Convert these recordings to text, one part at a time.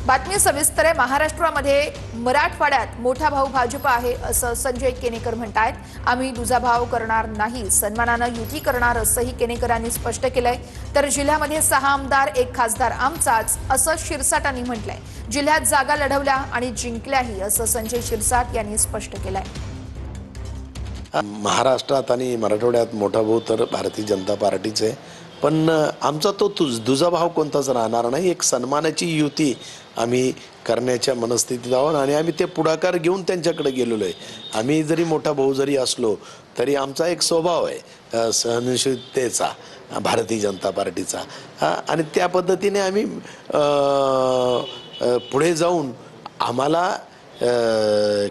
बातमी सविस्तर आहे। महाराष्ट्रामध्ये मराठवाड्यात मोठा भाऊ भाजप आहे असं संजय केनेकर म्हणतात। आम्ही दुजाभाव करणार नाही, सन्मानानं युती करणार असंही केनेकरांनी स्पष्ट केलंय। तर जिल्ह्यामध्ये 6 आमदार 1 खासदार आमचाच असं शिरसाटांनी म्हटलंय। जिल्ह्यात जागा लढवल्या आणि जिंकल्याही असं संजय शिरसाट यांनी स्पष्ट केलंय। महाराष्ट्रात आणि मराठवाड्यात मोठा भाऊ तर भारतीय जनता पार्टीचे, पण आमचा तो दुजाभाव कोणताच राहणार नाही। एक सन्मानाची युती आम्ही करण्याच्या मनस्थितीत आहोत आणि आम्ही ते पुढाकार घेऊन त्यांच्याकडे गेलेलो आहे। आम्ही जरी मोठा भाऊ जरी असलो तरी आमचा एक स्वभाव आहे सहनशीलतेचा, भारतीय जनता पार्टीचा, आणि त्या पद्धतीने आम्ही पुढे जाऊन आम्हाला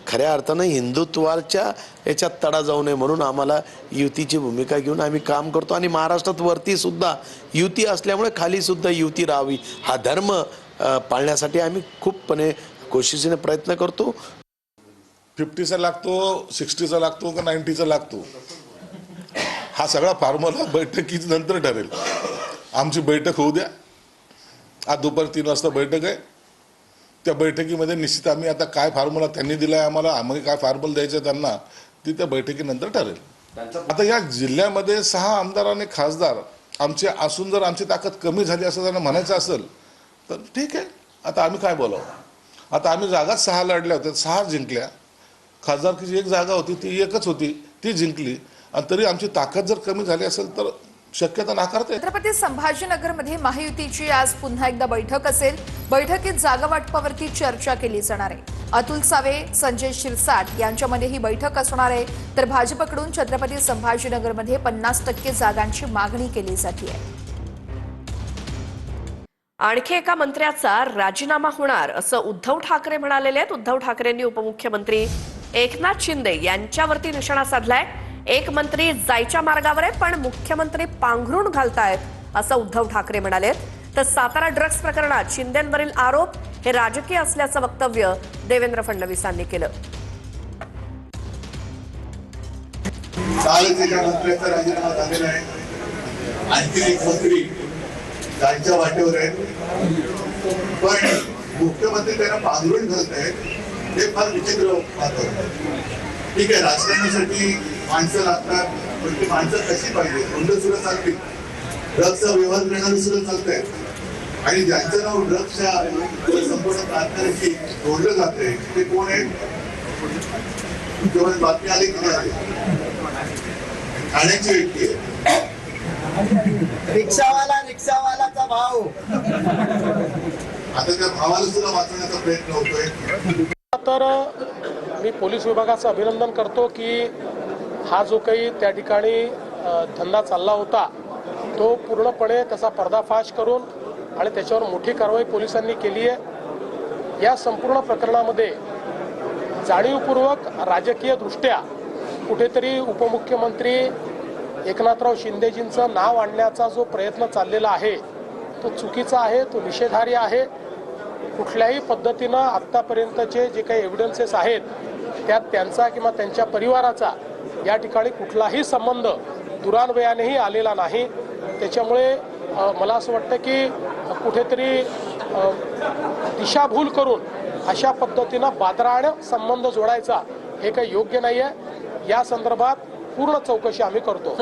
खऱ्या अर्थानं हिंदुत्वाच्या याच्यात तडा जाऊ नये म्हणून आम्हाला युतीची भूमिका घेऊन आम्ही काम करतो। आणि महाराष्ट्रात वरती सुद्धा युती असल्यामुळे खाली सुद्धा युती राहावी हा धर्म पाळण्यासाठी आम्ही खूपपणे कोशिशीने प्रयत्न करतो। 50चा लागतो, 60चा लागतो का 90चा लागतो, हा सगळा फॉर्म्युला बैठकीच नंतर ठरेल। आमची बैठक होऊ द्या, आज दुपारी 3 वाजता बैठक आहे। त्या बैठकीमध्ये निश्चित आम्ही आता काय फॉर्म्युला त्यांनी दिलाय आम्हाला, आम्ही काय फॉर्म्युला द्यायचं त्यांना, ती त्या बैठकीनंतर ठरेल। आता या जिल्ह्यामध्ये 6 आमदार आणि खासदार आमचे असून जर आमची ताकद कमी झाली असं त्यांना म्हणायचं असेल तर ठीक आहे, आता आम्ही काय बोलावं। आता आम्ही जागाच 6 लढल्या होत्या, 6 जिंकल्या। खासदारकीची 1 जागा होती, ती एकच होती, ती जिंकली, आणि तरी आमची ताकद जर कमी झाली असेल तर शक्यता नाकारते। छत्रपती संभाजीनगरमध्ये महायुतीची आज पुन्हा एकदा बैठक असेल। बैठकीत जागा वाटपावरती चर्चा केली जाणार आहे। अतुल सावे, संजय शिरसाट यांच्यामध्ये ही बैठक असणार आहे। तर भाजपकडून छत्रपती संभाजीनगरमध्ये 50% जागांची मागणी केली जाते आहे। आणखी एका मंत्र्याचा राजीनामा होणार असं उद्धव ठाकरे म्हणालेले आहेत। उद्धव ठाकरेंनी उपमुख्यमंत्री एकनाथ शिंदे यांच्यावरती निशाणा साधलाय। एक मंत्री जायच्या मार्गावर आहे पण मुख्यमंत्री पांघरून घालतायत असं उद्धव ठाकरे म्हणाले। तर सातारा ड्रग्ज प्रकरणात शिंदेंवरील आरोप हे राजकीय असल्याचं वक्तव्य देवेंद्र फडणवीसांनी केलं। कालच एका मंत्र्याचा राजीनामा झालेला आहे, आणखी एक मंत्री जायच्या वाटेवर आहे, पण मुख्यमंत्री त्यांना पांघरून घालत आहेत, हे फार विचित्र वाटतं। ठीक आहे, राजकारणासाठी माणसं लागतात, पण ती माणसं कशी पाहिजे, गुंड सुद्धा चालतील, ड्रग्सचा व्यवहार करणारे सुद्धा चालत आहेत, आणि ज्यांचं नाव ड्रग्सच्या संपूर्ण कारखान्याशी जोडलं जाते ते कोण आहेत? मुख्यमंत्री बातमी आली की नाही, ठाण्याची व्यक्ती आहे। रिक्षावालाचा भाव, आता त्या भावाला सुद्धा वाचवण्याचा प्रयत्न होतोय। तर मी पोलीस विभागाचं अभिनंदन करतो की हा जो काही त्या ठिकाणी धंदा चालला होता तो पूर्णपणे त्याचा पर्दाफाश करून आणि त्याच्यावर मोठी कारवाई पोलिसांनी केली आहे। या संपूर्ण प्रकरणामध्ये जाणीवपूर्वक राजकीय दृष्ट्या कुठेतरी उपमुख्यमंत्री एकनाथराव शिंदेजींचं नाव आणण्याचा जो प्रयत्न चाललेला आहे तो चुकीचा आहे, तो निषेधार्ह आहे। कुठल्याही पद्धतीनं आत्तापर्यंतचे जे काही एव्हिडन्सेस आहेत त्यात त्यांचा किंवा त्यांच्या परिवाराचा या ठिकाणी कुठलाही संबंध दुरान्वयानेही आलेला नाही। त्याच्यामुळे मला असं वाटतं की कुठेतरी दिशाभूल करून अशा पद्धतीनं बादरानं संबंध जोडायचा हे काही योग्य नाही आहे। या संदर्भात पूर्ण चौकशी आम्ही करतो।